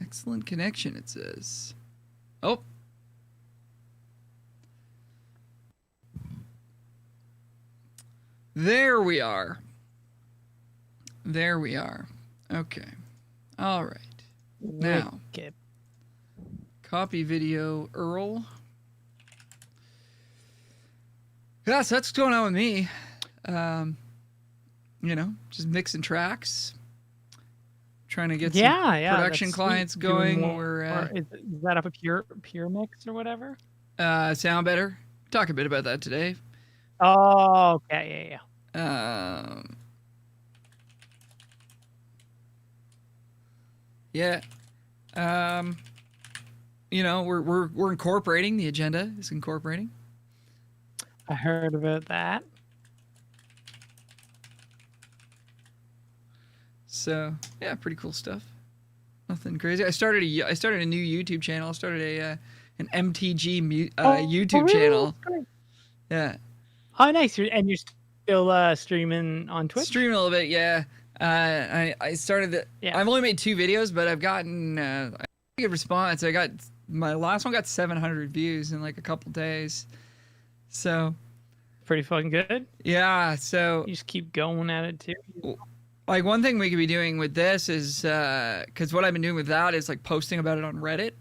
Excellent connection, it says. Oh. There we are. There we are. Okay. All right. Now, Wicked. copy video Earl. Yeah, so that's what's going on with me. Just mixing tracks. Trying to get some production clients going. Is that up a pure mix or whatever? Sound better. Talk a bit about that today. Oh, okay, yeah. Yeah. We're incorporating. The agenda is incorporating. I heard about that. So yeah, pretty cool stuff. Nothing crazy. I started a new YouTube channel. I started an MTG YouTube channel. Yeah. Oh, nice. And you're still streaming on Twitch? Streaming a little bit, yeah. I started I've only made 2 videos, but I've gotten a good response. My last one got 700 views in like a couple days. So pretty fucking good. Yeah, so you just keep going at it too. Like one thing we could be doing with this is because what I've been doing with that is like posting about it on Reddit.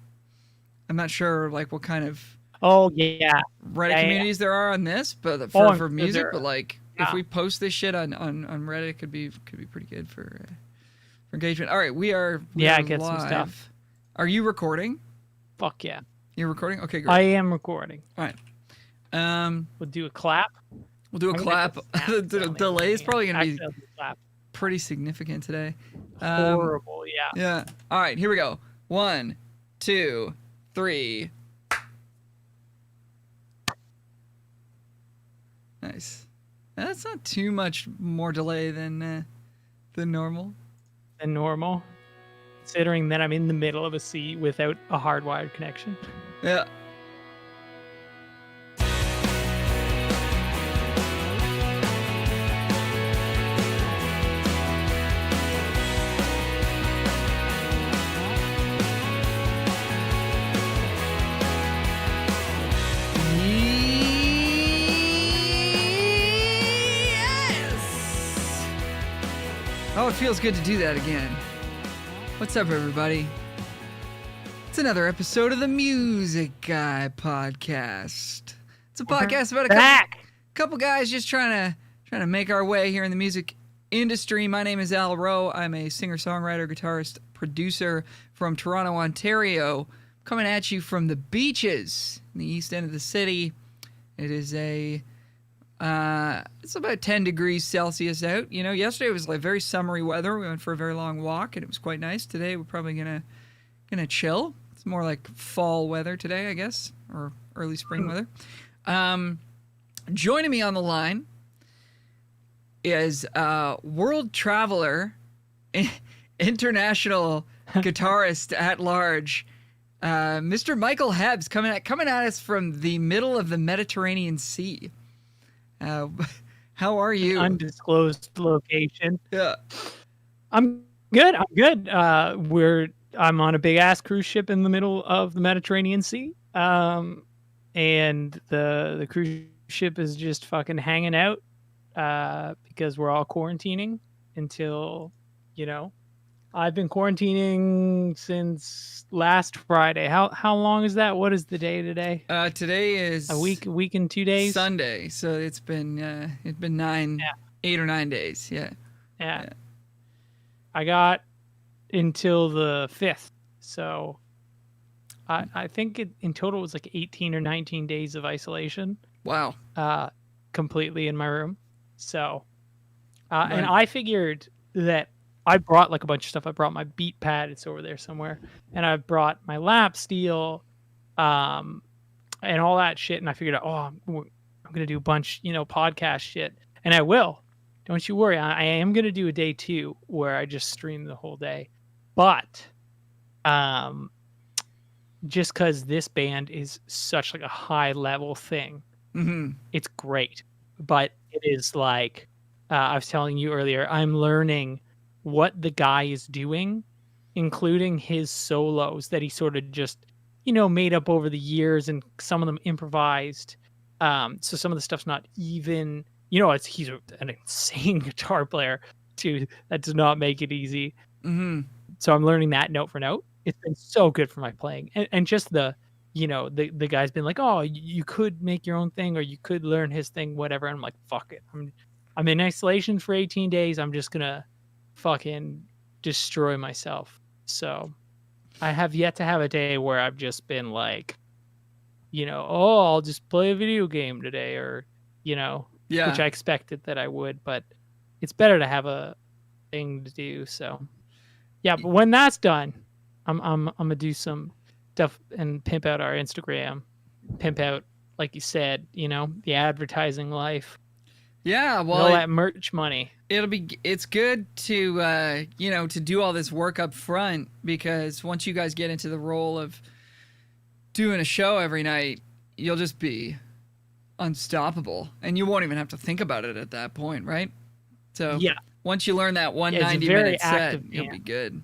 I'm not sure like what kind of Reddit communities there are on this, but for music, but like if we post this shit on Reddit, it could be pretty good for engagement. All right, we are get live. some stuff. Are you recording? Fuck yeah. You're recording? Okay, great. I am recording. All right. We'll do a clap. We'll do a clap. The delay is probably going to be pretty significant today. Horrible, yeah. Yeah. All right, here we go. 1, 2, 3. Nice. That's not too much more delay than normal. Than normal, considering that I'm in the middle of a sea without a hardwired connection. Yeah. Oh, it feels good to do that again. What's up, everybody? It's another episode of the Music Guy Podcast. It's a podcast about a couple guys just trying to make our way here in the music industry. My name is Al Rowe. I'm a singer-songwriter, guitarist, producer from Toronto, Ontario. Coming at you from the beaches in the east end of the city. It is it's about 10 degrees Celsius out. You know, yesterday was like very summery weather. We went for a very long walk and it was quite nice. Today we're probably gonna chill. It's more like fall weather today, I guess, or early spring weather. Joining me on the line is world traveler, international guitarist at large, Mr. Michael Hebbs, coming at us from the middle of the Mediterranean Sea. How are you? Undisclosed location. Yeah. I'm good. I'm on a big ass cruise ship in the middle of the Mediterranean Sea. And the cruise ship is just fucking hanging out because we're all quarantining until, I've been quarantining since last Friday. How long is that? What is the day today? Today is a week and 2 days. Sunday, so it's been 8 or 9 days. Yeah. I got until the 5th, so I think in total it was like 18 or 19 days of isolation. Wow. Completely in my room. So, and I figured that. I brought like a bunch of stuff. I brought my beat pad. It's over there somewhere. And I brought my lap steel, and all that shit. And I figured out, I'm going to do a bunch, podcast shit. And I will. Don't you worry. I am going to do a day 2 where I just stream the whole day. But just because this band is such like a high level thing, it's great. But it is like, I was telling you earlier, I'm learning what the guy is doing including his solos that he sort of just, made up over the years, and some of them improvised. So some of the stuff's not even, he's an insane guitar player too. That does not make it easy. Mm-hmm. So I'm learning that note for note. It's been so good for my playing, and just the guy's been like, oh, you could make your own thing, or you could learn his thing, whatever. And I'm like, fuck it. I'm in isolation for 18 days. I'm just gonna fucking destroy myself. So I have yet to have a day where I've just been like, oh, I'll just play a video game today, or Yeah. which I expected that I would, but it's better to have a thing to do. So yeah, but when that's done, I'm gonna do some stuff and pimp out our Instagram, pimp out, like you said, the advertising life, Yeah, and well, all that merch money. it's good to to do all this work up front, because once you guys get into the role of doing a show every night, you'll just be unstoppable, and you won't even have to think about it at that point, right? So Yeah, once you learn that one Yeah, it's a 90-minute very set, active you'll camp. be good.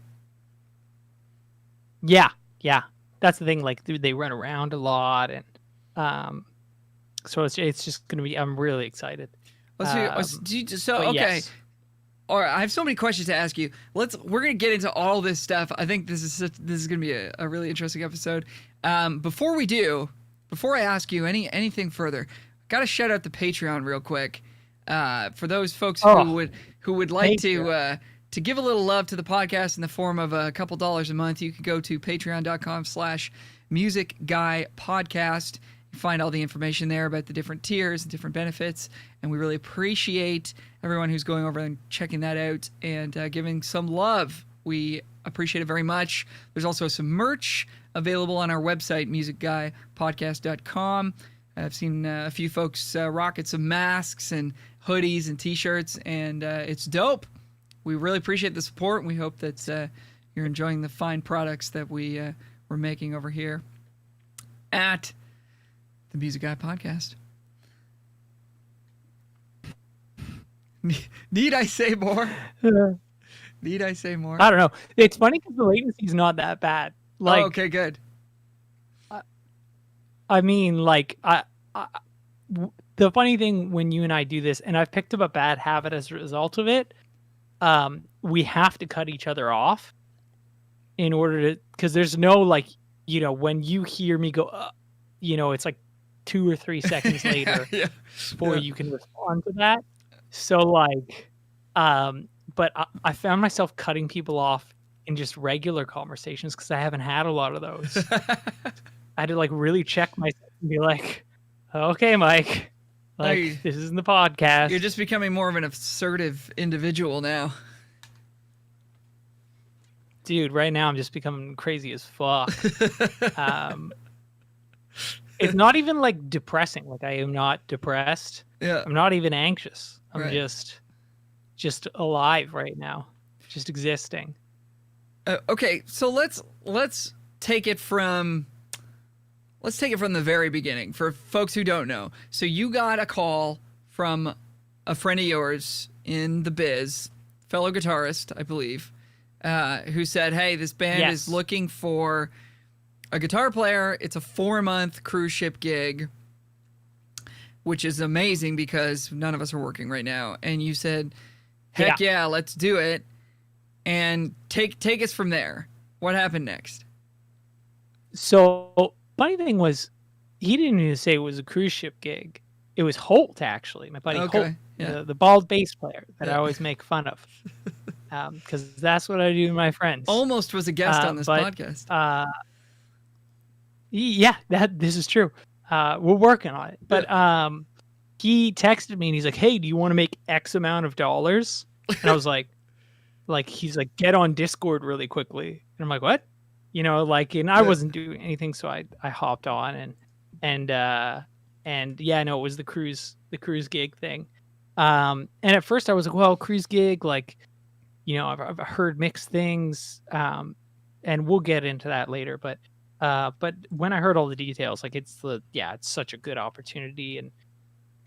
yeah. That's the thing. Like they run around a lot, and so it's just gonna be. I'm really excited. So But okay. yes. All right, I have so many questions to ask you. We're gonna get into all this stuff. I think this is gonna be a really interesting episode. Before I ask you anything further, gotta shout out the Patreon real quick. For those folks who would like to give a little love to the podcast in the form of a couple dollars a month, you can go to patreon.com/musicguypodcast. You find all the information there about the different tiers and different benefits, and we really appreciate everyone who's going over and checking that out and giving some love. We appreciate it very much. There's also some merch available on our website, musicguypodcast.com. I've seen a few folks rocking some masks and hoodies and t-shirts, and it's dope. We really appreciate the support, and we hope that you're enjoying the fine products that we're making over here at the Music Guy Podcast. Need I say more? Need I say more? I don't know. It's funny because the latency is not that bad. Like, oh, okay, good. I mean, like, the funny thing when you and I do this, and I've picked up a bad habit as a result of it, we have to cut each other off in order to, because there's no, like, when you hear me go, it's like 2 or 3 seconds later before you can respond to that. So, like, but I found myself cutting people off in just regular conversations because I haven't had a lot of those. I had to, like, really check myself and be like, okay, Mike, like, this isn't the podcast. You're just becoming more of an assertive individual now. Dude, right now I'm just becoming crazy as fuck. It's not even, like, depressing. Like, I am not depressed. Yeah. I'm not even anxious. I'm Right. just alive right now, just existing. Okay, so let's take it from the very beginning for folks who don't know. So you got a call from a friend of yours in the biz, fellow guitarist, I believe, who said, "Hey, this band is looking for a guitar player. It's a 4-month cruise ship gig." Which is amazing because none of us are working right now. And you said, heck yeah, let's do it. And take us from there. What happened next? So, funny thing was, he didn't even say it was a cruise ship gig. It was Holt, actually, my buddy Holt, the bald bass player that I always make fun of. Because that's what I do to my friends. Almost was a guest on this podcast. Yeah, this is true. We're working on it. But he texted me and he's like, hey, do you want to make X amount of dollars? And I was like, he's like, get on Discord really quickly. And I'm like, what? And I wasn't doing anything, so I hopped on and yeah, no, it was the cruise gig thing. And at first I was like, well, cruise gig, like, I've heard mixed things, and we'll get into that later. But when I heard all the details, like, it's such a good opportunity, and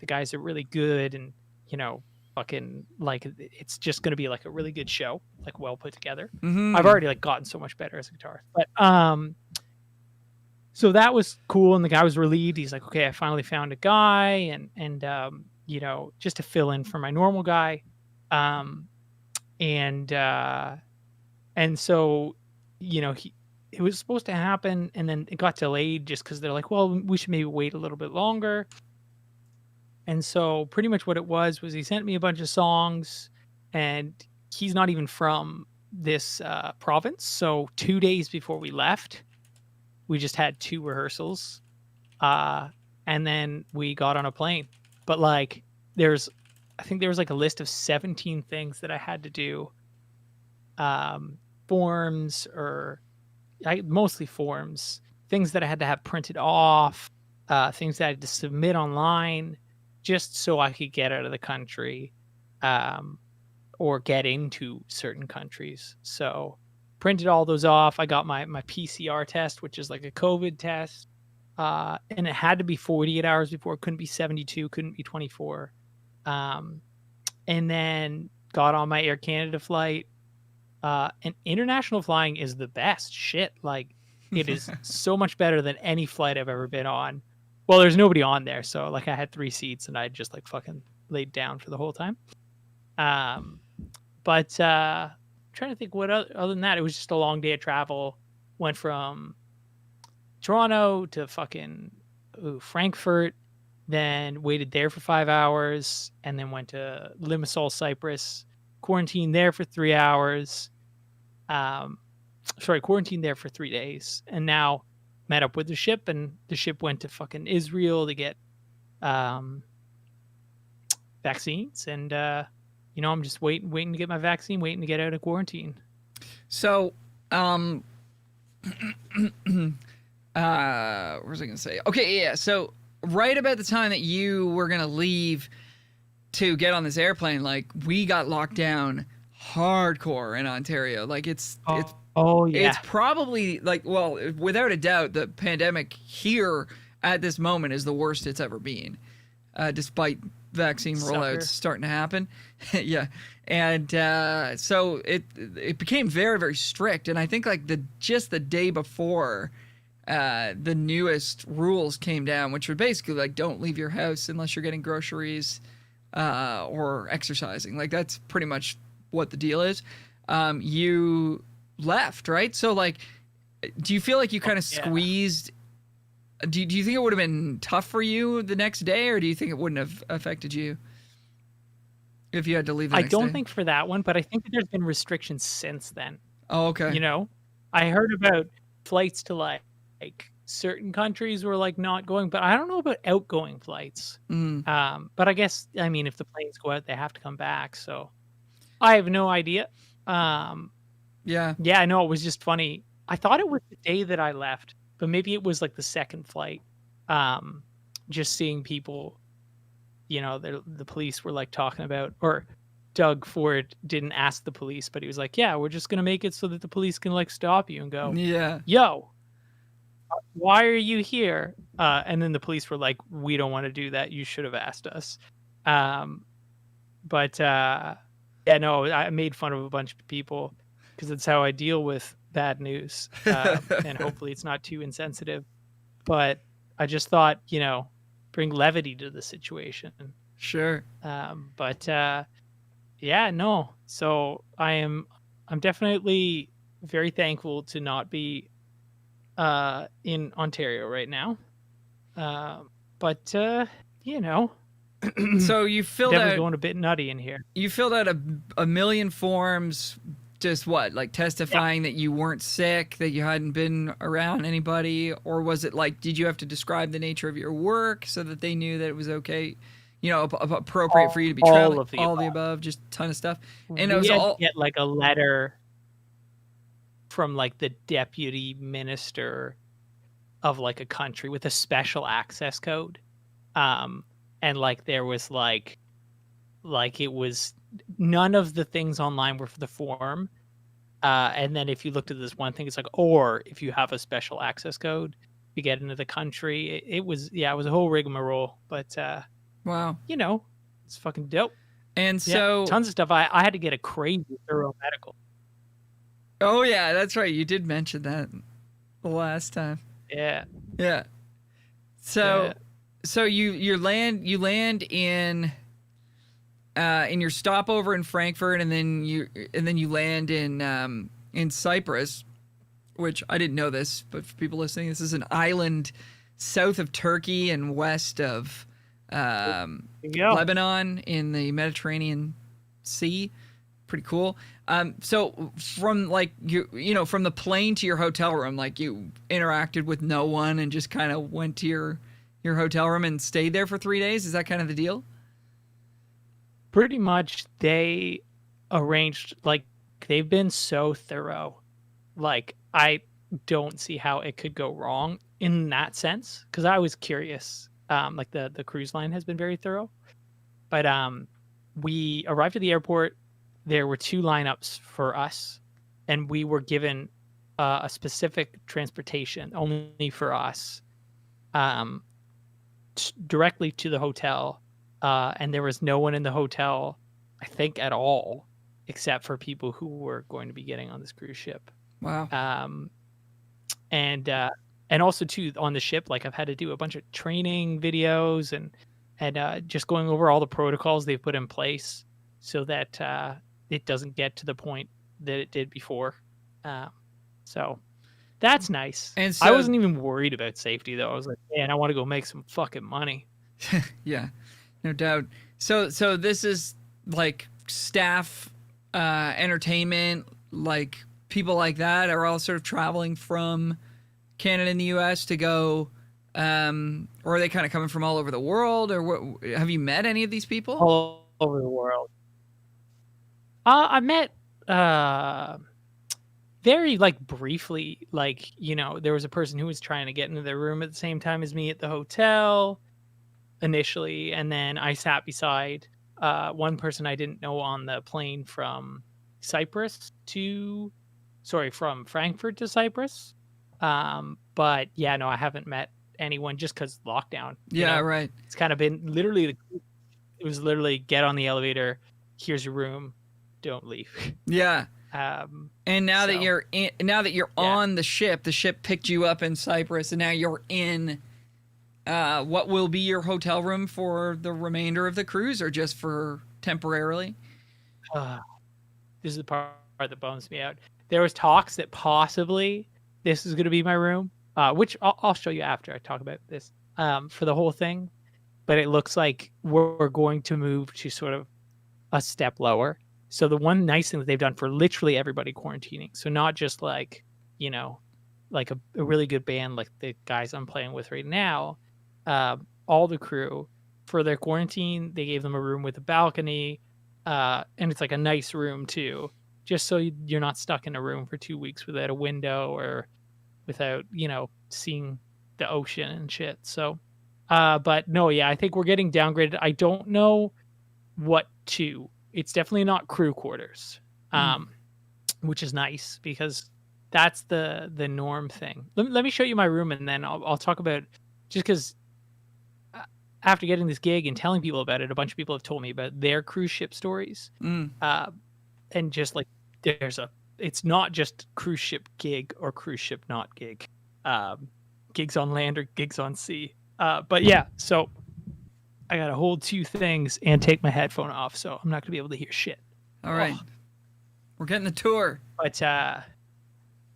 the guys are really good, and fucking like it's just gonna be like a really good show, like well put together. Mm-hmm. I've already like gotten so much better as a guitarist, but so that was cool, and the guy was relieved. He's like, okay, I finally found a guy, and you know, just to fill in for my normal guy, um, and so, you know, it was supposed to happen, and then it got delayed just because they're like, well, we should maybe wait a little bit longer. And so pretty much what it was he sent me a bunch of songs, and he's not even from this province. So 2 days before we left, we just had 2 rehearsals, and then we got on a plane. But like, I think there was like a list of 17 things that I had to do, forms or mostly forms, things that I had to have printed off, things that I had to submit online, just so I could get out of the country, or get into certain countries. So printed all those off. I got my PCR test, which is like a COVID test. And it had to be 48 hours before. It couldn't be 72, couldn't be 24. And then got on my Air Canada flight. And international flying is the best shit. Like, it is so much better than any flight I've ever been on. Well, there's nobody on there, so like I had 3 seats and I just like fucking laid down for the whole time. But trying to think what other than that, it was just a long day of travel. Went from Toronto to fucking Frankfurt, then waited there for 5 hours, and then went to Limassol, Cyprus, quarantined there for 3 hours. Quarantined there for 3 days, and now met up with the ship, and the ship went to fucking Israel to get vaccines, and you know, I'm just waiting to get my vaccine, waiting to get out of quarantine. So, what was I gonna say? Okay, yeah. So right about the time that you were gonna leave to get on this airplane, like, we got locked down hardcore in Ontario. Like, it's probably like, well, without a doubt, the pandemic here at this moment is the worst it's ever been, despite vaccine rollouts starting to happen. Yeah. And so it became very, very strict. And I think like just the day before, the newest rules came down, which were basically like, don't leave your house unless you're getting groceries or exercising. Like, that's pretty much what the deal is. You left, right? So like, do you feel like you kind of squeezed? Do you think it would have been tough for you the next day, or do you think it wouldn't have affected you if you had to leave the next day? I don't think for that one, but I think that there's been restrictions since then. Oh, okay. You know, I heard about flights to like certain countries were like not going, but I don't know about outgoing flights. But I guess, I mean, if the planes go out, they have to come back. So I have no idea. Yeah, I know, it was just funny. I thought it was the day that I left, but maybe it was like the second flight. Just seeing people, you know, the police were like talking about, or Doug Ford didn't ask the police, but he was like, yeah, we're just going to make it so that the police can like stop you and go, yeah, yo, why are you here? And then the police were like, we don't want to do that. You should have asked us. But yeah, no, I made fun of a bunch of people because it's how I deal with bad news. And hopefully it's not too insensitive. But I just thought, you know, bring levity to the situation. Sure. But yeah, no. So I'm definitely very thankful to not be in Ontario right now. But you know, so you filled definitely out, going a bit nutty in here. You filled out a million forms, just what, like testifying that you weren't sick, that you hadn't been around anybody, or was it like, did you have to describe the nature of your work so that they knew that it was okay, you know, appropriate for you to be traveling? All the above, just a ton of stuff. And it was all get like a letter from like the deputy minister of like a country with a special access code. And like there was like it was, none of the things online were for the form. And then if you looked at this one thing, it's like, or if you have a special access code, you get into the country. It was a whole rigmarole, but wow, you know, it's fucking dope. And Yeah, so, tons of stuff. I had to get a crazy thorough medical. oh yeah, that's right. You did mention that the last time. Yeah. Yeah. Yeah. So you land in your stopover in Frankfurt, and then you land in Cyprus, which I didn't know this, but for people listening, this is an island south of Turkey and west of There you go. Lebanon in the Mediterranean Sea. Pretty cool. So from like from the plane to your hotel room, like you interacted with no one and just kind of went to your hotel room and stayed there for 3 days. Is that kind of the deal? Pretty much they arranged, like, they've been so thorough. Like, I don't see how it could go wrong in that sense, because I was curious. Like the cruise line has been very thorough. But we arrived at the airport. There were two lineups for us, and we were given a specific transportation only for us, um, directly to the hotel. And there was no one in the hotel, I think, at all, except for people who were going to be getting on this cruise ship. Wow. Um, and also too on the ship, like I've had to do a bunch of training videos and just going over all the protocols they've put in place so that it doesn't get to the point that it did before. So that's nice. And I so wasn't even worried about safety though. I was like, man, I want to go make some fucking money. yeah, no doubt. So this is like staff entertainment, like people like that are all sort of traveling from Canada and the US to go, or are they kind of coming from all over the world, or what? Have you met any of these people? All over the world. I met very like briefly, like, there was a person who was trying to get into their room at the same time as me at the hotel initially, and then I sat beside one person I didn't know on the plane from Frankfurt to Cyprus. But yeah, no, I haven't met anyone just because lockdown. Yeah, right. It's kind of been literally, it was literally get on the elevator, here's your room, don't leave. Yeah. And now that so, you're yeah. on the ship picked you up in Cyprus, and now you're in what will be your hotel room for the remainder of the cruise, or just for temporarily? This is the part that bums me out. There was talks that possibly this is going to be my room, which I'll show you after I talk about this, for the whole thing. But it looks like we're going to move to sort of a step lower. So the one nice thing that they've done for literally everybody quarantining, so not just like, like a really good band like the guys I'm playing with right now, all the crew, for their quarantine, they gave them a room with a balcony, and it's like a nice room too, just so you're not stuck in a room for 2 weeks without a window or without, seeing the ocean and shit. So, but no, yeah, I think we're getting downgraded. I don't know what to. It's definitely not crew quarters, which is nice because that's the norm thing. Let me show you my room, and then I'll talk about, just because after getting this gig and telling people about it, a bunch of people have told me about their cruise ship stories. And just like it's not just cruise ship gig or cruise ship not gig, gigs on land or gigs on sea. But yeah, so I gotta hold two things and take my headphone off, so I'm not gonna be able to hear shit. All right. We're getting the tour. But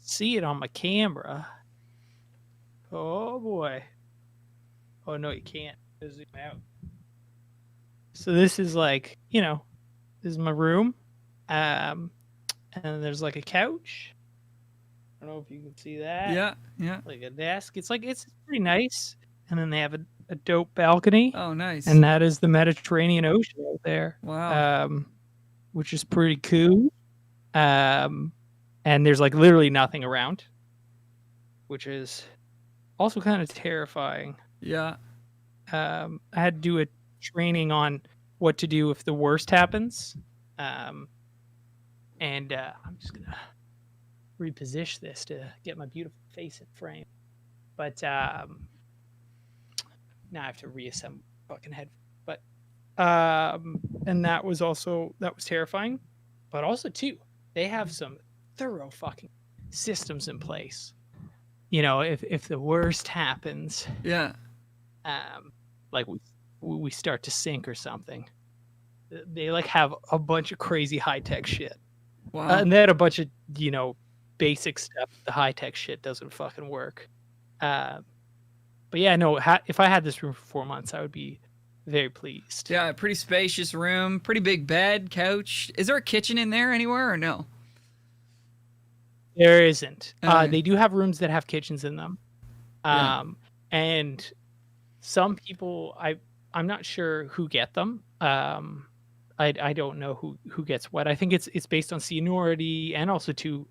see it on my camera. Oh boy. Oh no, you can't. Zoom out. So this is like, this is my room. And there's like a couch. I don't know if you can see that. Yeah. Like a desk. It's pretty nice. And then they have a dope balcony. Oh, nice. And that is the Mediterranean Ocean out there. Wow. Which is pretty cool. And there's like literally nothing around, which is also kind of terrifying. Yeah. I had to do a training on what to do if the worst happens. And I'm just gonna reposition this to get my beautiful face in frame. But now I have to reassemble fucking head. But and that was terrifying. But also too, they have some thorough fucking systems in place. You know, if the worst happens, Yeah. like we start to sink or something, they like have a bunch of crazy high tech shit. Wow. And they had a bunch of, basic stuff. The high tech shit doesn't fucking work. But yeah, no. If I had this room for 4 months, I would be very pleased. Yeah, pretty spacious room, pretty big bed, couch. Is there a kitchen in there anywhere or no? There isn't. Okay. They do have rooms that have kitchens in them. Yeah. And some people, I'm not sure who get them. I don't know who gets what. I think it's based on seniority and also to,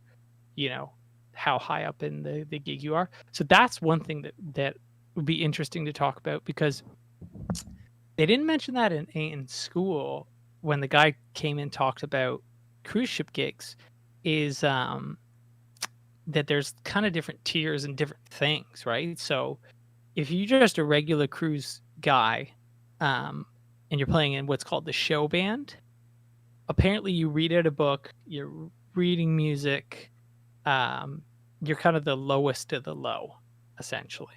how high up in the gig you are. So that's one thing that would be interesting to talk about, because they didn't mention that in school when the guy came and talked about cruise ship gigs, is that there's kind of different tiers and different things, right? So if you're just a regular cruise guy, and you're playing in what's called the show band, apparently you read out a book, you're reading music, you're kind of the lowest of the low, essentially.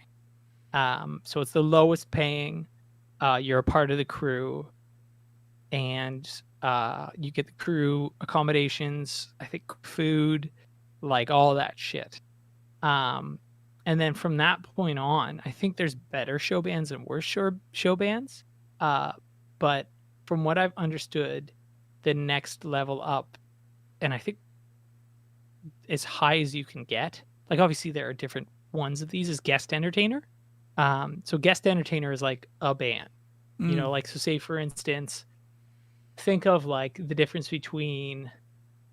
So it's the lowest paying. You're a part of the crew, and you get the crew accommodations, I think food, like all that shit. And then from that point on, I think there's better show bands and worse show bands. But from what I've understood, the next level up, and I think as high as you can get, like obviously there are different ones of these, is guest entertainer. So guest entertainer is like a band, like, so say for instance, think of like the difference between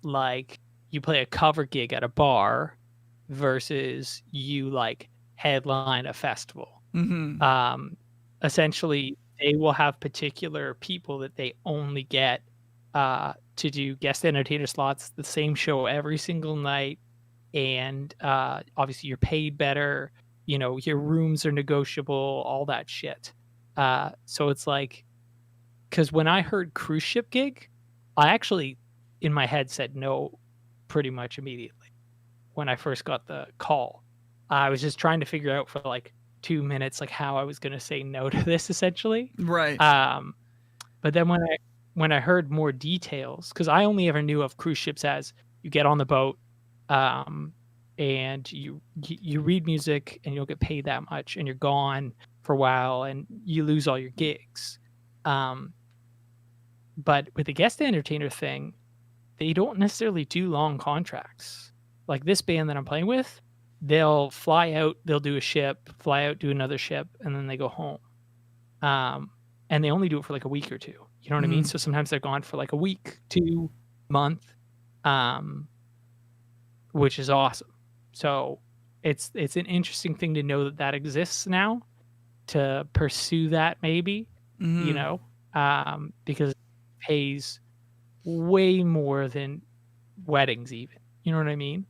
like you play a cover gig at a bar versus you like headline a festival. Mm-hmm. Essentially they will have particular people that they only get to do guest entertainer slots, the same show every single night, and obviously you're paid better, your rooms are negotiable, all that shit. So it's like, because when I heard cruise ship gig, I actually in my head said no pretty much immediately when I first got the call. I was just trying to figure out for like 2 minutes like how I was going to say no to this, essentially. Right. But then when I heard more details, because I only ever knew of cruise ships as you get on the boat, and you read music and you'll get paid that much, and you're gone for a while and you lose all your gigs. But with the guest entertainer thing, they don't necessarily do long contracts. Like this band that I'm playing with, they'll fly out, they'll do a ship, fly out, do another ship, and then they go home. And they only do it for like a week or two. You know what I mean? So sometimes they're gone for like a week, 2 month, which is awesome. So it's an interesting thing to know that exists now, to pursue that maybe, because it pays way more than weddings even. You know what I mean?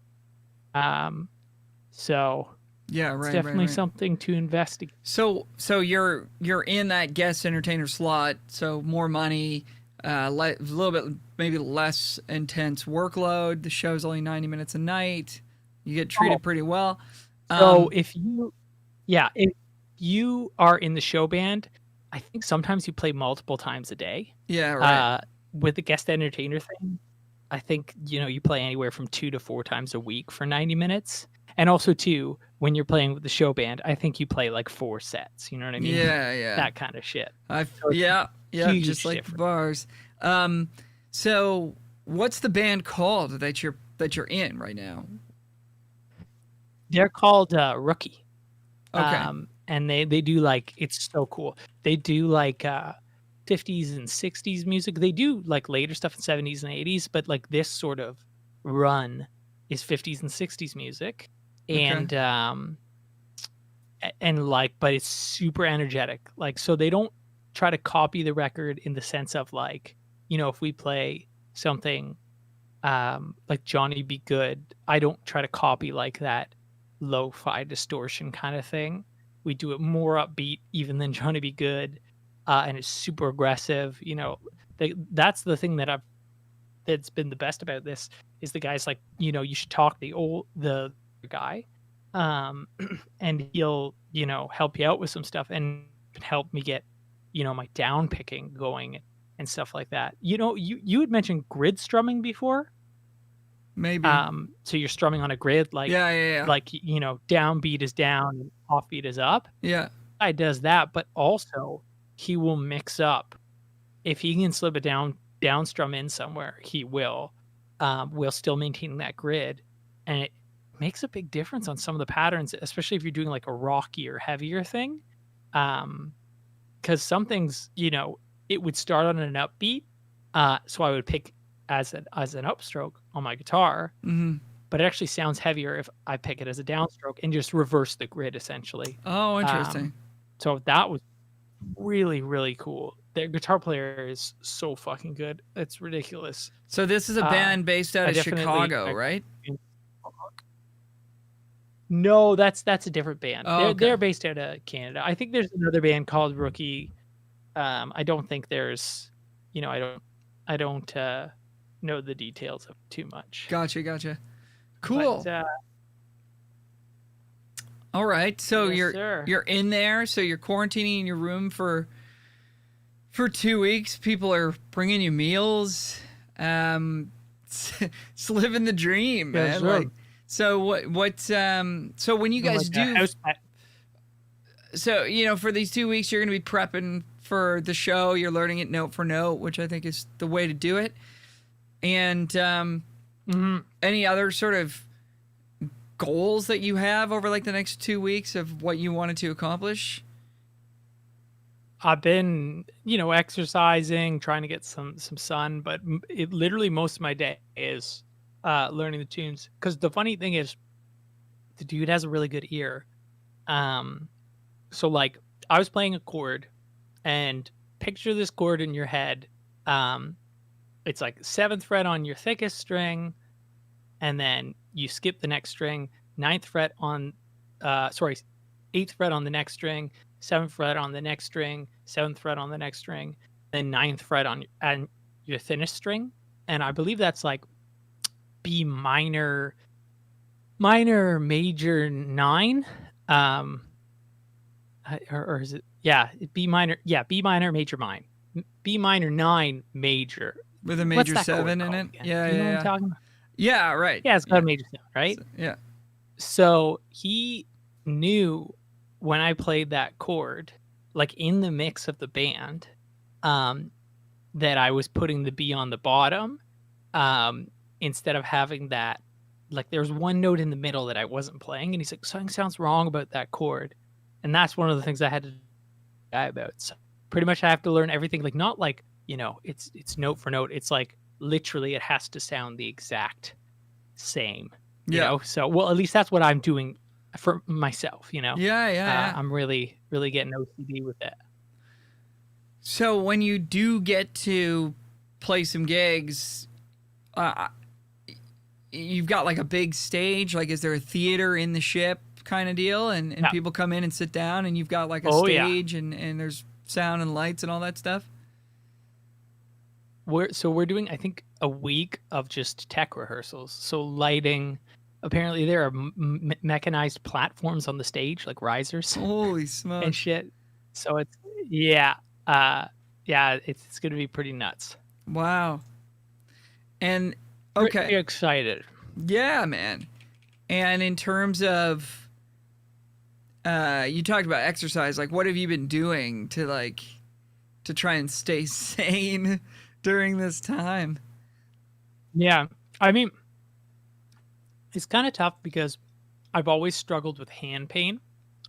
So yeah, it's definitely something to investigate. So you're in that guest entertainer slot, so more money, a little bit maybe less intense workload. The show's only 90 minutes a night. You get treated pretty well. So if you are in the show band, I think sometimes you play multiple times a day. Yeah, right. With the guest entertainer thing, I think you play anywhere from 2 to 4 times a week for 90 minutes. And also too, when you're playing with the show band, I think you play like 4 sets. You know what I mean? Yeah. That kind of shit. Yeah, just like difference. bars. So what's the band called that you're in right now? They're called Rookie. Okay. And they do like, it's so cool. They do like 50s and 60s music. They do like later stuff in 70s and 80s, but like this sort of run is 50s and 60s music. And like, but it's super energetic. Like, so they don't try to copy the record in the sense of like, if we play something like Johnny Be Good, I don't try to copy like that lo-fi distortion kind of thing. We do it more upbeat even than Johnny Be Good, and it's super aggressive. that's the thing that's been the best about this is the guy's like, you should talk the guy, and he'll help you out with some stuff and help me get my down picking going and stuff like that. You had mentioned grid strumming before. Maybe. So you're strumming on a grid, like Yeah. like downbeat is down and offbeat is up. Yeah. Guy does that, but also he will mix up. If he can slip a down strum in somewhere, he will. We'll still maintain that grid, and it makes a big difference on some of the patterns, especially if you're doing like a rocky or heavier thing. Because some things, it would start on an upbeat, so I would pick as an upstroke on my guitar, but it actually sounds heavier if I pick it as a downstroke and just reverse the grid essentially. Oh, interesting. So that was really, really cool. Their guitar player is so fucking good. It's ridiculous. So this is a band based out of Chicago, right? No, that's a different band. Oh, They're based out of Canada. I think there's another band called Rookie. I don't think there's, I don't know the details of too much. Gotcha. Cool. But, all right. So yes, you're in there. So you're quarantining in your room for 2 weeks. People are bringing you meals. It's living the dream, man. Yes, sir. Like, so when you guys so for these 2 weeks you're going to be prepping for the show. You're learning it note for note, which I think is the way to do it. And any other sort of goals that you have over like the next 2 weeks of what you wanted to accomplish? I've been, exercising, trying to get some sun, but it literally most of my day is learning the tunes. Because the funny thing is, the dude has a really good ear. So like I was playing a chord, and picture this chord in your head. It's like 7th fret on your thickest string, and then you skip the next string, 9th fret on 8th fret on the next string, 7th fret on the next string, 7th fret on the next string, then 9th fret on your thinnest string. And I believe that's like B minor, major 9. Or is it? Yeah, B minor, major 9. B minor 9 major. With a major 7 in it? Again? Yeah. You know what I'm talking about? Yeah, right. Yeah, it's got a major 7, right? Yeah. So he knew when I played that chord, like in the mix of the band, that I was putting the B on the bottom, instead of having that, like there was one note in the middle that I wasn't playing, and he's like, something sounds wrong about that chord. And that's one of the things I had to die about. So pretty much I have to learn everything, like not like, it's note for note. It's like literally it has to sound the exact same. So well, at least that's what I'm doing for myself, Yeah. I'm really, really getting OCD with it. So when you do get to play some gigs, you've got like a big stage. Like, is there a theater in the ship kind of deal? And people come in and sit down, and you've got like a stage, and there's sound and lights and all that stuff? We're doing, I think, a week of just tech rehearsals. So lighting. Apparently there are mechanized platforms on the stage, like risers. Holy smokes. And shit. So it's it's going to be pretty nuts. Wow. And okay. Pretty excited. Yeah, man. And in terms of you talked about exercise, like what have you been doing to try and stay sane during this time? Yeah. I mean, it's kind of tough because I've always struggled with hand pain.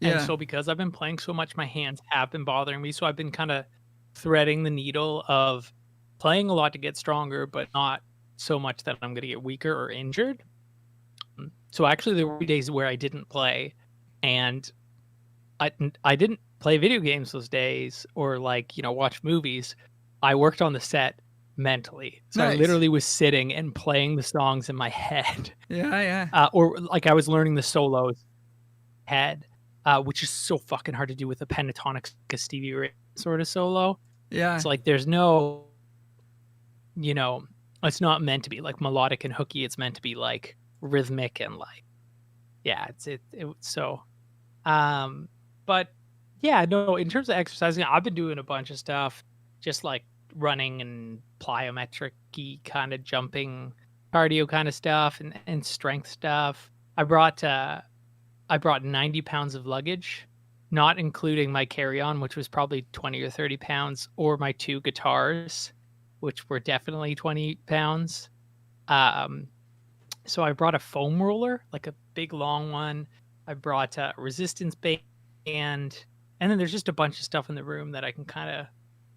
Yeah. And so because I've been playing so much, my hands have been bothering me. So I've been kind of threading the needle of playing a lot to get stronger, but not so much that I'm going to get weaker or injured. So actually there were days where I didn't play, and I didn't play video games those days or watch movies. I worked on the set mentally. So Nice. I literally was sitting and playing the songs in my head. Yeah. Or like I was learning the solos head, which is so fucking hard to do with a pentatonic Stevie Ray sort of solo. Yeah. It's like there's no you know, it's not meant to be like melodic and hooky. It's meant to be like rhythmic and like, yeah, so, but yeah, no, in terms of exercising, I've been doing a bunch of stuff, just like running and plyometric kind of jumping, cardio kind of stuff and strength stuff. I brought 90 pounds of luggage, not including my carry-on, which was probably 20 or 30 pounds, or my 2 guitars, which were definitely 20 pounds. So I brought a foam roller, like a big long one. I brought a resistance band, and then there's just a bunch of stuff in the room that I can kind of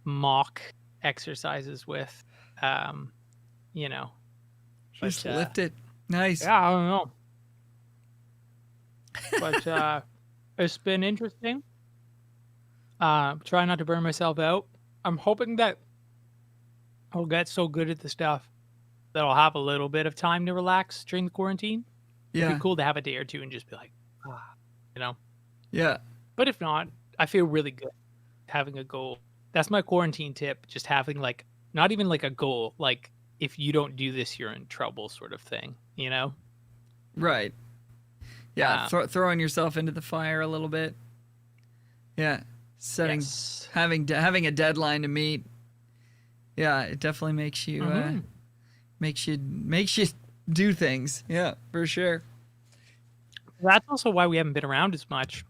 mock exercises with. You know, Just lift it. Nice. yeah, I don't know. But it's been interesting. Try not to burn myself out. I'm hoping that I'll get so good at the stuff that I'll have a little bit of time to relax during the quarantine. It'd Yeah. be cool to have a day or two and just be like, you know. Yeah. But if not, I feel really good having a goal. That's my quarantine tip. Just having like, not even like a goal, like if you don't do this, you're in trouble sort of thing, you know? Right. Yeah. Throwing yourself into the fire a little bit. Yeah. Yes. Having a deadline to meet. Yeah, it definitely makes you makes you do things. Yeah, for sure. That's also why we haven't been around as much.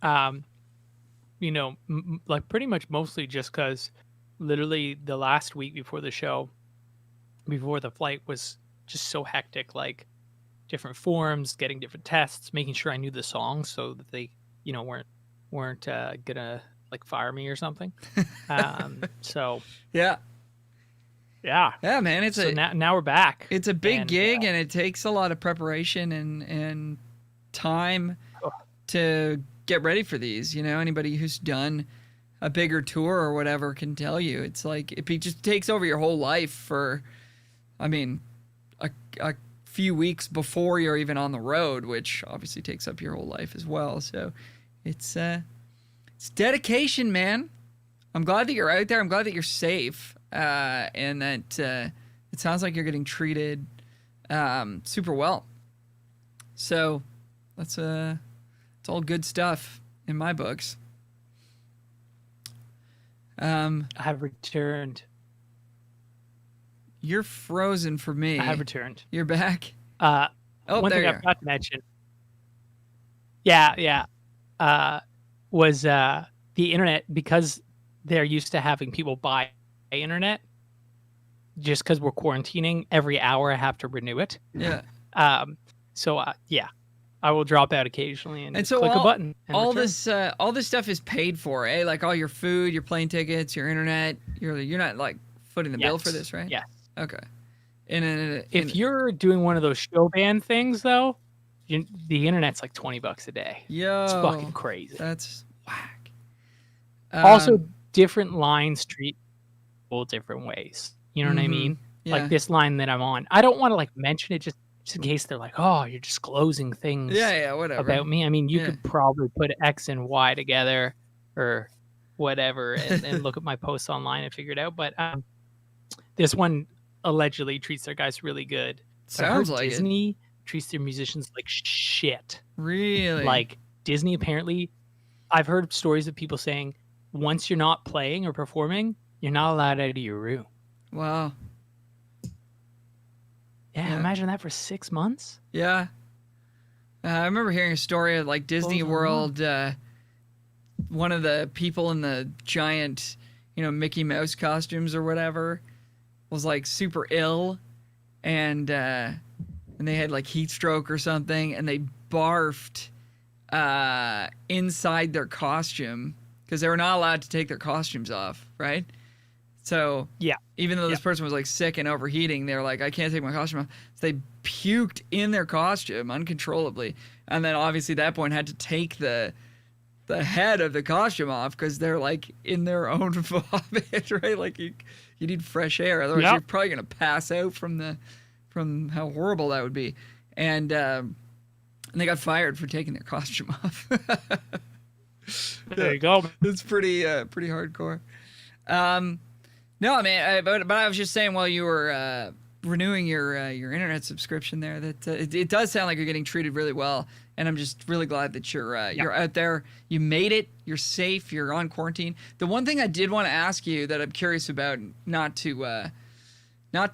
You know, like pretty much mostly just because literally the last week before the show, before the flight, was just so hectic. Like different forums, getting different tests, making sure I knew the songs so that they, you know, weren't gonna like fire me or something. So Yeah. yeah, Man. so now we're back. It's a big And, gig, and it takes a lot of preparation and time to get ready for these. You know, anybody who's done a bigger tour or whatever can tell you. It's like it just takes over your whole life for, I mean, a few weeks before you're even on the road, which obviously takes up your whole life as well. So it's dedication, man. I'm glad that you're out there. I'm glad that you're safe, and that it sounds like you're getting treated super well. So that's it's all good stuff in my books. I have returned. You're frozen for me. I have returned. You're back. One there thing you I are. forgot to mention. Yeah. Was the internet, because they're used to having people buy internet. Just because we're quarantining, every hour I have to renew it. Yeah. So yeah, I will drop out occasionally and just so click a button. And all return. all this stuff is paid for, eh? Like all your food, your plane tickets, your internet. You're not like footing the bill for this, right? Yes. Okay. If you're doing one of those show band things, though, the internet's like $20 a day. Yo, It's fucking crazy. That's whack. Also, different lines treat people different ways. You know what I mean? Yeah. Like this line that I'm on. I don't want to like mention it just in case they're like, oh, you're disclosing things whatever about me. I mean, you could probably put X and Y together or whatever and look at my posts online and figure it out. But this one allegedly treats their guys really good. Sounds like Disney treats their musicians like shit. Really? Like Disney apparently, I've heard stories of people saying once you're not playing or performing, you're not allowed out of your room. Wow. Yeah, imagine that for 6 months. Yeah. I remember hearing a story of like Disney World. One of the people in the giant, Mickey Mouse costumes or whatever was like super ill, and they had like heat stroke or something, and they barfed inside their costume because they were not allowed to take their costumes off, right? So yeah, even though this person was like sick and overheating, they were like, I can't take my costume off. So they puked in their costume uncontrollably, and then obviously at that point had to take the head of the costume off because they're like in their own vomit, right? Like you need fresh air, otherwise you're probably gonna pass out from how horrible that would be. And they got fired for taking their costume off. There you go. It's pretty hardcore. No, I mean, but I was just saying while you were renewing your internet subscription there that it does sound like you're getting treated really well, and I'm just really glad that you're out there. You made it. You're safe. You're on quarantine. The one thing I did want to ask you that I'm curious about, not to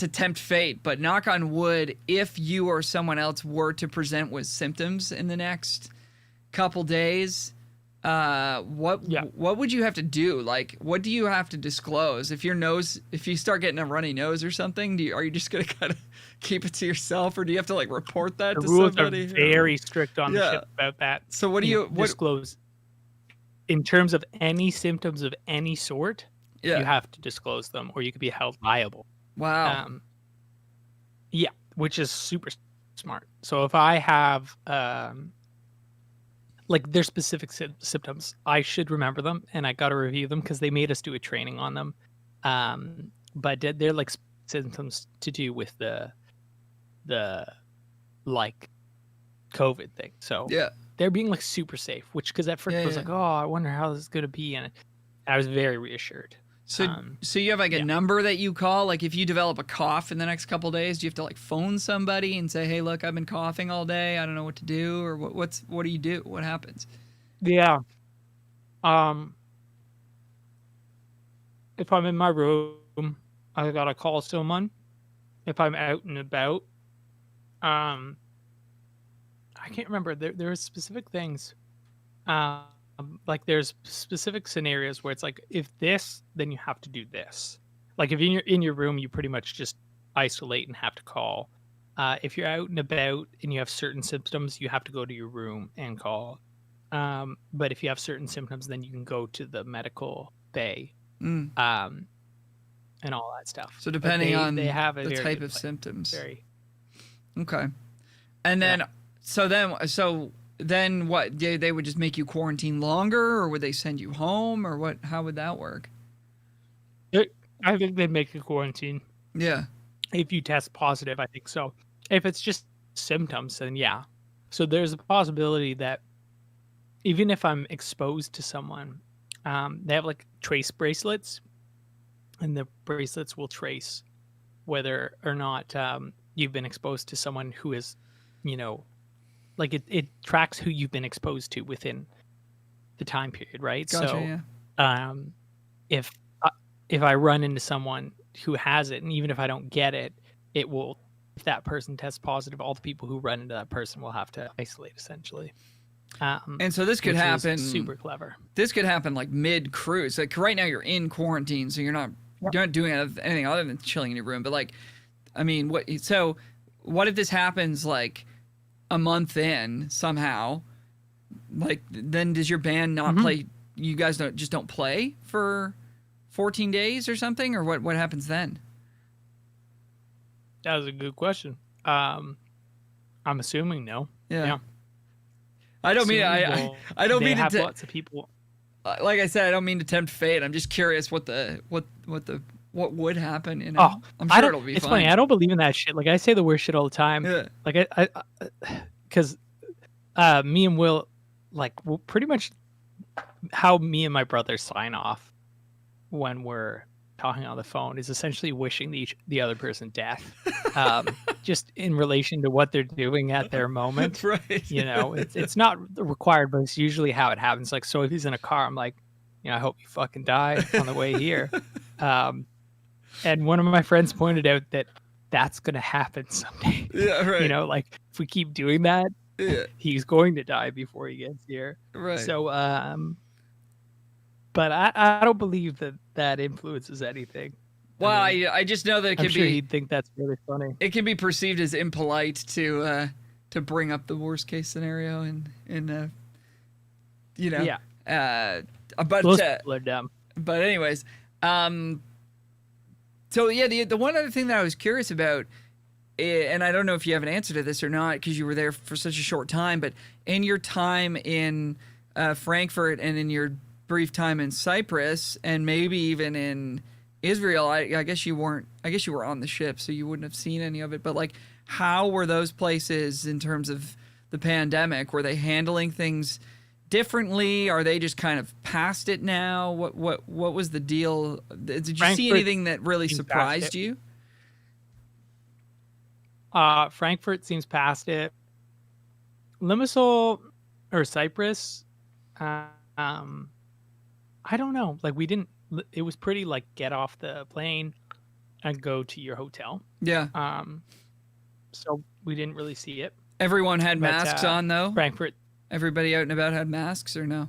tempt fate, but knock on wood, if you or someone else were to present with symptoms in the next couple days, what would you have to do? Like, what do you have to disclose if you start getting a runny nose or something? Are you just gonna kind of keep it to yourself, or do you have to like report that to somebody? The rules are very strict on the ship about that. So what do you disclose in terms of any symptoms of any sort? You have to disclose them, or you could be held liable. Wow. Which is super smart. So if I have like there's specific symptoms, I should remember them, and I got to review them because they made us do a training on them. But they're like symptoms to do with the like COVID thing. So they're being like super safe, which because at first I was like, oh, I wonder how this is going to be. And I was very reassured. So you have like a number that you call, like if you develop a cough in the next couple of days, do you have to like phone somebody and say, hey, look, I've been coughing all day. I don't know what to do, or what do you do? What happens? Yeah. If I'm in my room, I gotta call someone. If I'm out and about, I can't remember. There are specific things. Like there's specific scenarios where it's like, if this, then you have to do this. Like if you're in your room, you pretty much just isolate and have to call. If you're out and about and you have certain symptoms, you have to go to your room and call. But if you have certain symptoms, then you can go to the medical bay, and all that stuff. So depending on they have the type of symptoms. Okay. And then, so then what? They would just make you quarantine longer, or would they send you home, or what? How would that work? I think they'd make you quarantine. Yeah. If you test positive, I think so. If it's just symptoms, then yeah. So there's a possibility that even if I'm exposed to someone, they have like trace bracelets, and the bracelets will trace whether or not you've been exposed to someone who is, like it tracks who you've been exposed to within the time period, right? Gotcha, If I run into someone who has it, and even if I don't get it, it will, if that person tests positive, all the people who run into that person will have to isolate essentially. And so this could happen super clever. This could happen like mid cruise. Like right now you're in quarantine, so you're not doing anything other than chilling in your room. But like, I mean, what if this happens like a month in somehow? Like, then does your band not play? You guys don't play for 14 days or something, or what happens then? That was a good question. I'm assuming no. Yeah. I don't mean I don't mean to lots of people. Like I said, I don't mean to tempt fate. I'm just curious what would happen. I'm sure it'll be It's fine. funny. I don't believe in that shit. Like I say the worst shit all the time. Yeah. Like because me and Will, like pretty much how me and my brother sign off when we're talking on the phone is essentially wishing the other person death, just in relation to what they're doing at their moment. Right. It's not required, but it's usually how it happens. Like, so if he's in a car, I'm like, I hope you fucking die on the way here. And one of my friends pointed out that that's going to happen someday. Yeah, right. Like if we keep doing that, he's going to die before he gets here. Right. So, but I don't believe that influences anything. Well, I just know that it I'm sure he'd think that's really funny. It can be perceived as impolite to bring up the worst case scenario but most people are dumb. But anyways, so yeah, the one other thing that I was curious about, and I don't know if you have an answer to this or not because you were there for such a short time, but in your time in Frankfurt and in your brief time in Cyprus and maybe even in Israel, I guess you weren't. I guess you were on the ship, so you wouldn't have seen any of it. But like, how were those places in terms of the pandemic? Were they handling things differently? Are they just kind of past it now? What was the deal? Did you see anything that really surprised you? Frankfurt seems past it. Limassol or Cyprus, I don't know. Like, we didn't. It was pretty like get off the plane and go to your hotel. Yeah. So we didn't really see it. Everyone had masks on though. Frankfurt. Everybody out and about had masks or no?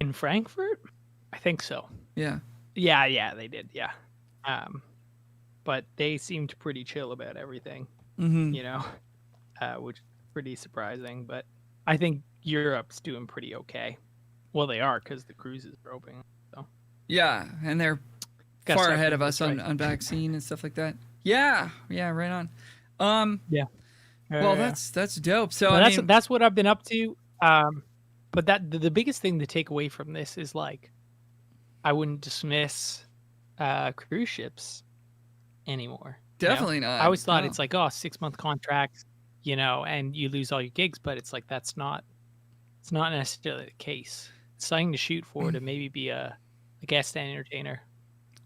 In Frankfurt, I think so. Yeah. Yeah, they did. Yeah. But they seemed pretty chill about everything. Mm-hmm. You know, which is pretty surprising. But I think Europe's doing pretty okay. Well, they are because the cruises are open. So. Yeah, and they're far ahead of us on vaccine and stuff like that. Yeah, right on. Yeah. Well, that's dope. So that's what I've been up to. But the biggest thing to take away from this is like, I wouldn't dismiss cruise ships anymore. Definitely not. I always thought it's like 6-month contracts, and you lose all your gigs, but it's like it's not necessarily the case. It's something to shoot for to maybe be a guest entertainer.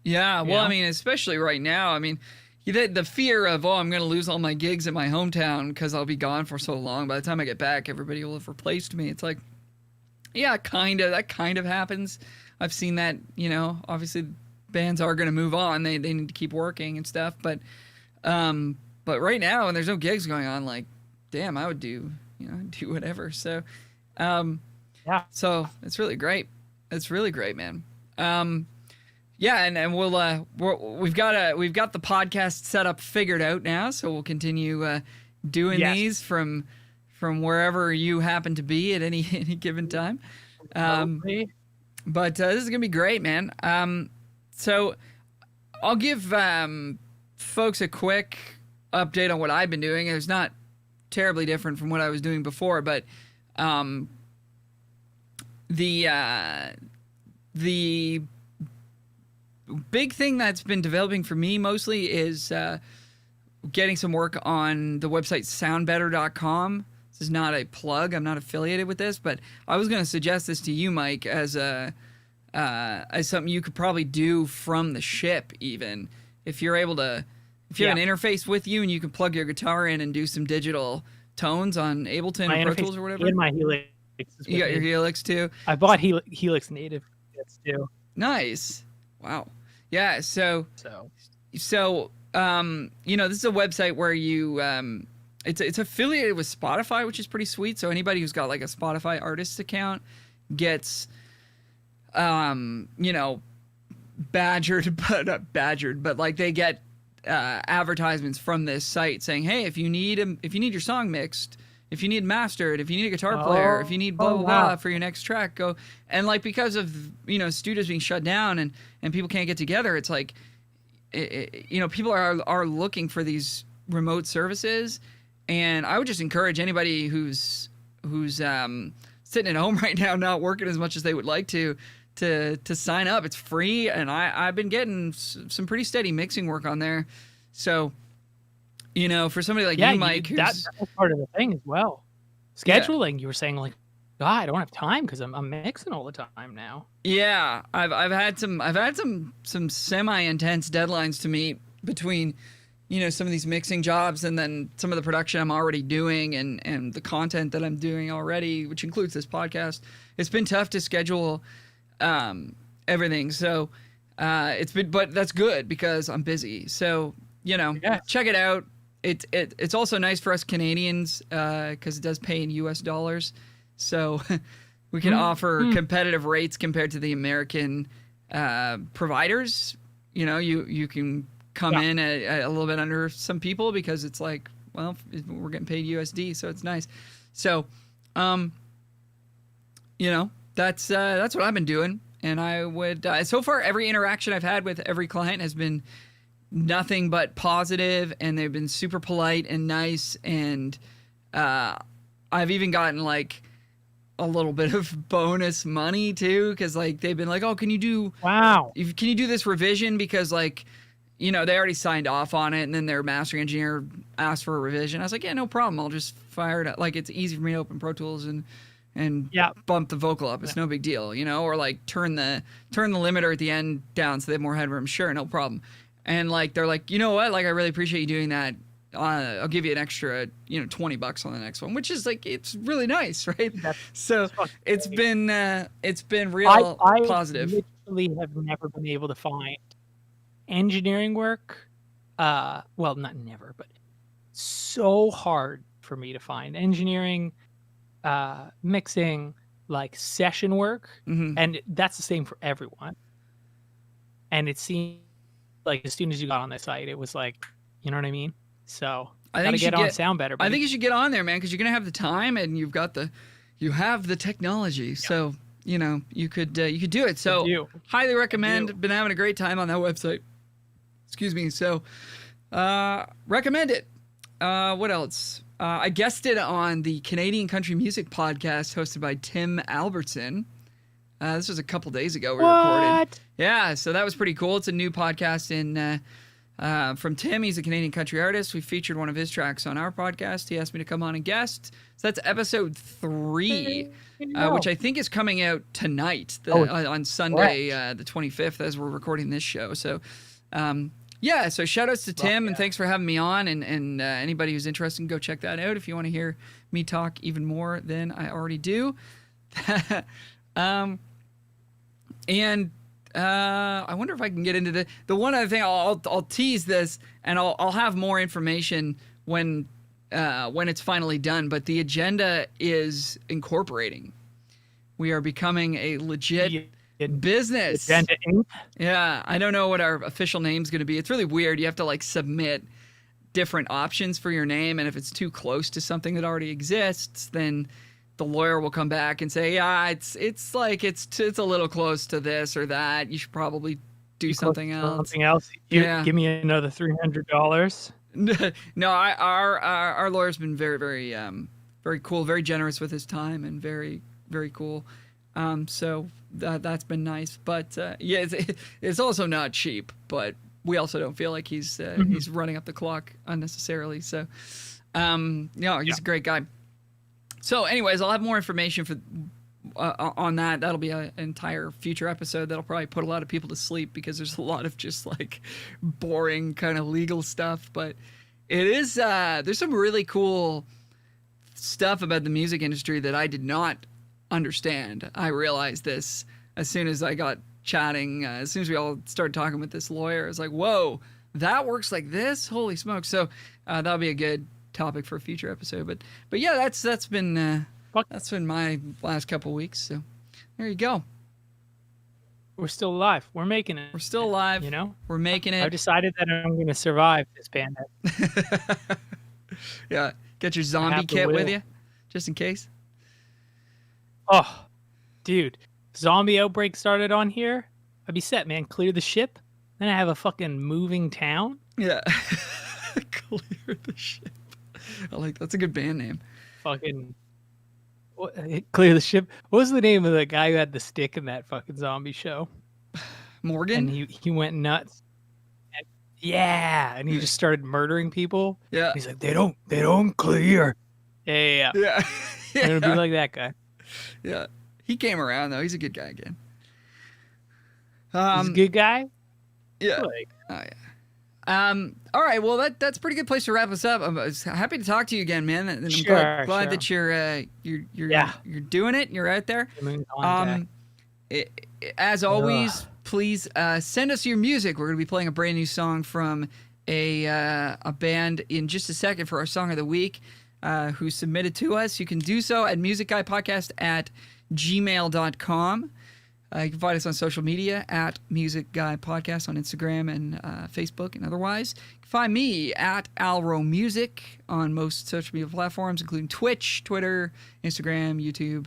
Yeah, well, I mean, especially right now. I mean, the fear of, I'm going to lose all my gigs in my hometown because I'll be gone for so long. By the time I get back, everybody will have replaced me. It's like, yeah, that kind of happens. I've seen that, obviously bands are going to move on. They need to keep working and stuff. But right now, when there's no gigs going on, like, damn, I would do whatever. So, yeah. So it's really great. It's really great, man. Yeah, and we've got the podcast setup figured out now, so we'll continue doing these from wherever you happen to be at any given time. But this is gonna be great, man. So I'll give folks a quick update on what I've been doing. It's not terribly different from what I was doing before, but the big thing that's been developing for me mostly is getting some work on the website soundbetter.com. This is not a plug. I'm not affiliated with this, but I was going to suggest this to you, Mike, as something you could probably do from the ship, even if you're able to. If you have an interface with you and you can plug your guitar in and do some digital tones on Ableton or Pro Tools or whatever. And my Helix. You got your Helix too? I bought Helix native kits too. Nice. Wow. Yeah. So this is a website where you it's affiliated with Spotify, which is pretty sweet. So anybody who's got like a Spotify artist account gets badgered, but not badgered, but like they get advertisements from this site saying, hey, if you need your song mixed, if you need mastered, if you need a guitar player, if you need blah blah blah for your next track, go. And like, because of studios being shut down and people can't get together, it's like people are looking for these remote services. And I would just encourage anybody who's sitting at home right now, not working as much as they would like to sign up. It's free, and I've been getting some pretty steady mixing work on there. So, for somebody like you, Mike, that's part of the thing as well. Scheduling, you were saying, like, God, I don't have time because I'm mixing all the time now. Yeah, I've had some semi-intense deadlines to meet between some of these mixing jobs and then some of the production I'm already doing and the content that I'm doing already, which includes this podcast. It's been tough to schedule everything. So but that's good because I'm busy. So check it out. It's also nice for us Canadians because it does pay in US dollars, so we can offer competitive rates compared to the American providers. You can come in at a little bit under some people because it's like, well, we're getting paid USD, so it's nice. So that's what I've been doing, and I would so far every interaction I've had with every client has been nothing but positive, and they've been super polite and nice, and I've even gotten like a little bit of bonus money too, because like they've been like, oh, can you do this revision, because like you know, they already signed off on it, and then their mastering engineer asked for a revision. I was like, yeah, no problem. I'll just fire it up. Like, it's easy for me to open Pro Tools and bump the vocal up. It's no big deal, you know, or like turn the limiter at the end down so they have more headroom. Sure, no problem. And like they're like, you know what? Like, I really appreciate you doing that. I'll give you an extra, you know, $20 on the next one, which is like, it's really nice, right? So it's been real positive. I literally have never been able to find engineering work. Well, not never, but so hard for me to find engineering, mixing, like session work, and that's the same for everyone. And it seemed like as soon as you got on the site, it was like, you know what I mean? So I think you gotta sound better. I think you should get on there, man, because you're gonna have the time and you have the technology. Yeah. So you know you could do it. So highly recommend. Been having a great time on that website. Excuse me. So recommend it. What else? I guested on the Canadian Country Music Podcast hosted by Tim Albertson. This was a couple days ago. We recorded. Yeah, so that was pretty cool. It's a new podcast from Tim. He's a Canadian country artist. We featured one of his tracks on our podcast. He asked me to come on and guest. So that's episode 3, which I think is coming out tonight on Sunday, the 25th, as we're recording this show. So, so shout outs to Tim, and thanks for having me on. And anybody who's interested, go check that out if you want to hear me talk even more than I already do. I wonder if I can get into the one other thing. I'll tease this, and I'll have more information when it's finally done. But the agenda is incorporating. We are becoming a legit business. Agenda Inc. Yeah, I don't know what our official name's going to be. It's really weird. You have to like submit different options for your name, and if it's too close to something that already exists, then the lawyer will come back and say, yeah, it's a little close to this or that. You should probably do something else. Something else. Give me another $300. No, our lawyer's been very, very, very cool, very generous with his time, and very, very cool. So that's been nice. But it's also not cheap. But we also don't feel like he's running up the clock unnecessarily. So, he's a great guy. So, anyways, I'll have more information on that. That'll be an entire future episode that'll probably put a lot of people to sleep because there's a lot of just like boring kind of legal stuff. But it is there's some really cool stuff about the music industry that I did not understand. I realized this as soon as I got chatting. As soon as we all started talking with this lawyer, it's like, whoa, that works like this? Holy smoke! So that'll be a good topic for a future episode, but yeah, that's been my last couple weeks. So there you go. We're still alive. We're making it. We're still alive. You know, we're making it. I've decided that I'm going to survive this pandemic. Yeah, get your zombie kit with you, just in case. Oh, dude, zombie outbreak started on here. I'd be set, man. Clear the ship. Then I have a fucking moving town. Yeah, clear the ship. I like that's a good band name. Fucking clear the ship. What was the name of the guy who had the stick in that fucking zombie show? Morgan. And he went nuts. And he just started murdering people. Yeah. He's like, they don't clear. Yeah. I'm gonna be like that guy. Yeah. He came around though. He's a good guy again. He's a good guy. Yeah. Like, oh yeah. All right. Well, that's a pretty good place to wrap us up. I'm happy to talk to you again, man. And I'm glad that you're doing it. You're out there. As always, please send us your music. We're going to be playing a brand new song from a band in just a second for our song of the week, who submitted to us. You can do so at musicguypodcast@gmail.com. You can find us on social media at Music Guy Podcast on Instagram and Facebook and otherwise. You can find me at Alro Music on most social media platforms, including Twitch, Twitter, Instagram, YouTube,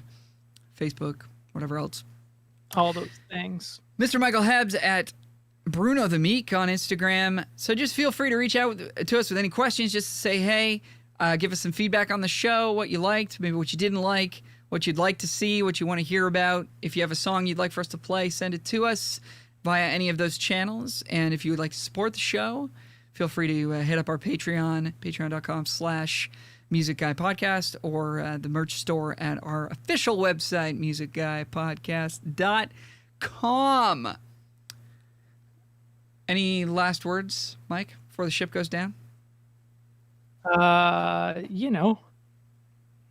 Facebook, whatever else. All those things. Mr. Michael Hebbs at Bruno the Meek on Instagram. So just feel free to reach out to us with any questions. Just say, hey, give us some feedback on the show, what you liked, maybe what you didn't like, what you'd like to see, what you want to hear about. If you have a song you'd like for us to play, send it to us. via any of those channels. And if you would like to support the show, feel free to hit up our Patreon, patreon.com/Music Guy Podcast, or the merch store at our official website, musicguypodcast.com. Any last words, Mike, before the ship goes down? You know,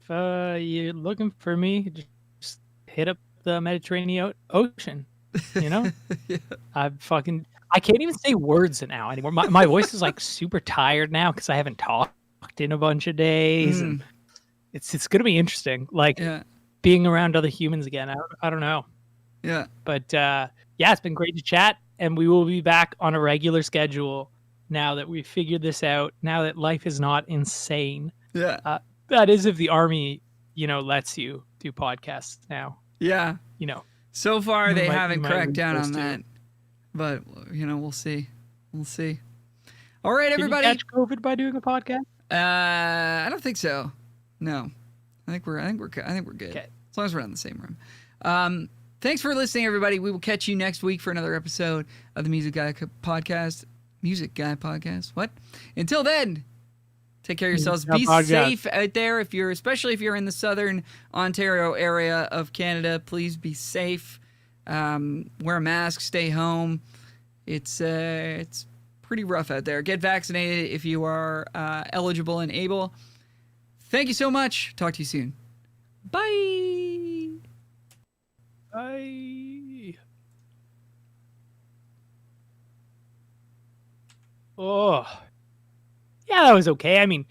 if you're looking for me, just hit up the Mediterranean Ocean. You know, Yeah. I can't even say words now anymore. My voice is like super tired now because I haven't talked in a bunch of days, and it's gonna be interesting. Like being around other humans again. I don't know. Yeah. But yeah, it's been great to chat, and we will be back on a regular schedule now that we've figured this out. Now that life is not insane. Yeah. That is if the army, lets you do podcasts now. Yeah. So far, they haven't cracked down on that, but we'll see. We'll see. All right, everybody. Can you catch COVID by doing a podcast? I don't think so. No, I think we're good. Okay. As long as we're not in the same room. Thanks for listening, everybody. We will catch you next week for another episode of the Music Guy Podcast. Music Guy Podcast. What? Until then, take care of yourselves. Be safe out there. Especially if you're in the southern Ontario area of Canada, please be safe. Wear a mask. Stay home. It's pretty rough out there. Get vaccinated if you are eligible and able. Thank you so much. Talk to you soon. Bye. Bye. Oh. Yeah, that was okay. I mean,